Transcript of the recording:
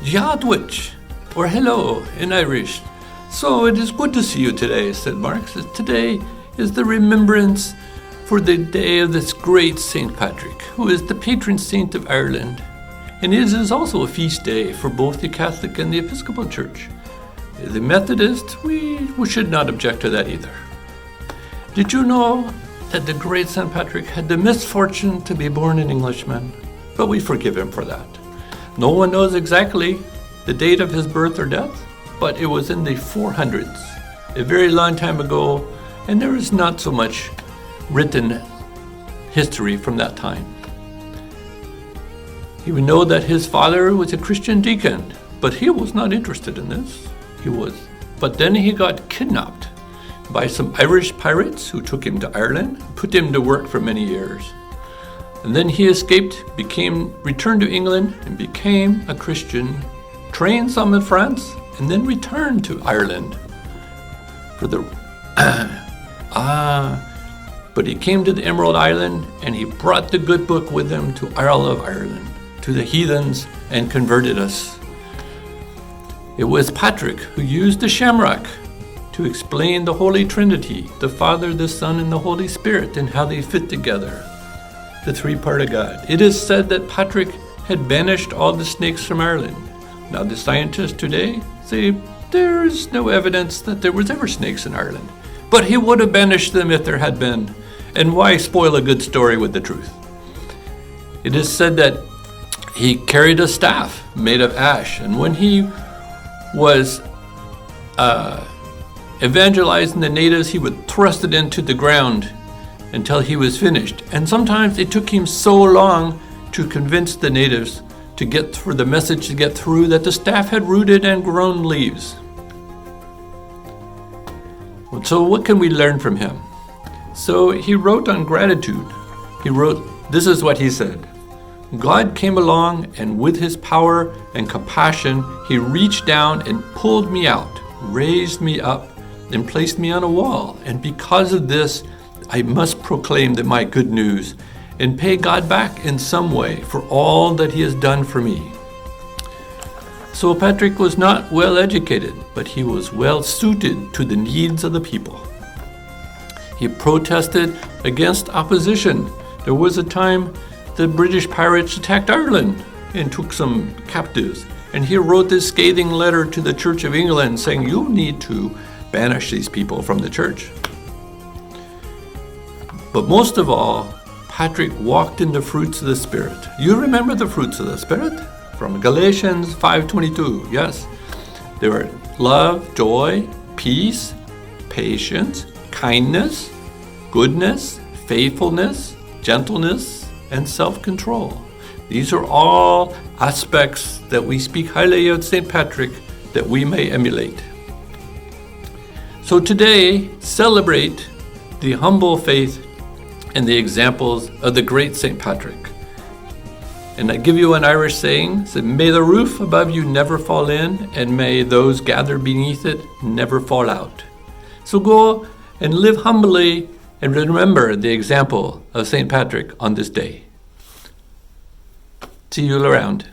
Jadwich, or hello in Irish. So it is good to see you today, said Mark. Today is the remembrance for the day of this great St. Patrick, who is the patron saint of Ireland. And it is also a feast day for both the Catholic and the Episcopal Church. The Methodist, we should not object to that either. Did you know that the great St. Patrick had the misfortune to be born an Englishman? But we forgive him for that. No one knows exactly the date of his birth or death, but it was in the 400s, a very long time ago, and there is not so much written history from that time. You would know that his father was a Christian deacon, but he was not interested in this. But then he got kidnapped by some Irish pirates who took him to Ireland, put him to work for many years. And then he escaped, returned to England and became a Christian, trained some in France, and then returned to Ireland for the but he came to the Emerald Island and he brought the good book with him to Isle of Ireland, to the heathens, and converted us. It was Patrick who used the shamrock to explain the Holy Trinity, the Father, the Son, and the Holy Spirit, and how they fit together, the three-part of God. It is said that Patrick had banished all the snakes from Ireland. Now the scientists today say there is no evidence that there was ever snakes in Ireland, but he would have banished them if there had been, and why spoil a good story with the truth? It is said that he carried a staff made of ash, and when he was evangelizing the natives, he would thrust it into the ground until he was finished. And sometimes it took him so long to convince the natives for the message to get through that the staff had rooted and grown leaves. So what can we learn from him? So he wrote on gratitude. This is what he said. God came along, and with his power and compassion, he reached down and pulled me out, raised me up, and placed me on a wall. And because of this, I must proclaim my good news and pay God back in some way for all that he has done for me. So Patrick was not well educated, but he was well suited to the needs of the people. He protested against opposition. There was a time the British pirates attacked Ireland and took some captives. And he wrote this scathing letter to the Church of England saying, you need to banish these people from the church. But most of all, Patrick walked in the fruits of the Spirit. You remember the fruits of the Spirit? From Galatians 5:22, yes. They were love, joy, peace, patience, kindness, goodness, faithfulness, gentleness, and self-control. These are all aspects that we speak highly of St. Patrick that we may emulate. So today, celebrate the humble faith and the examples of the great St. Patrick. And I give you an Irish saying, so may the roof above you never fall in, and may those gathered beneath it never fall out. So go and live humbly and remember the example of St. Patrick on this day. See you around.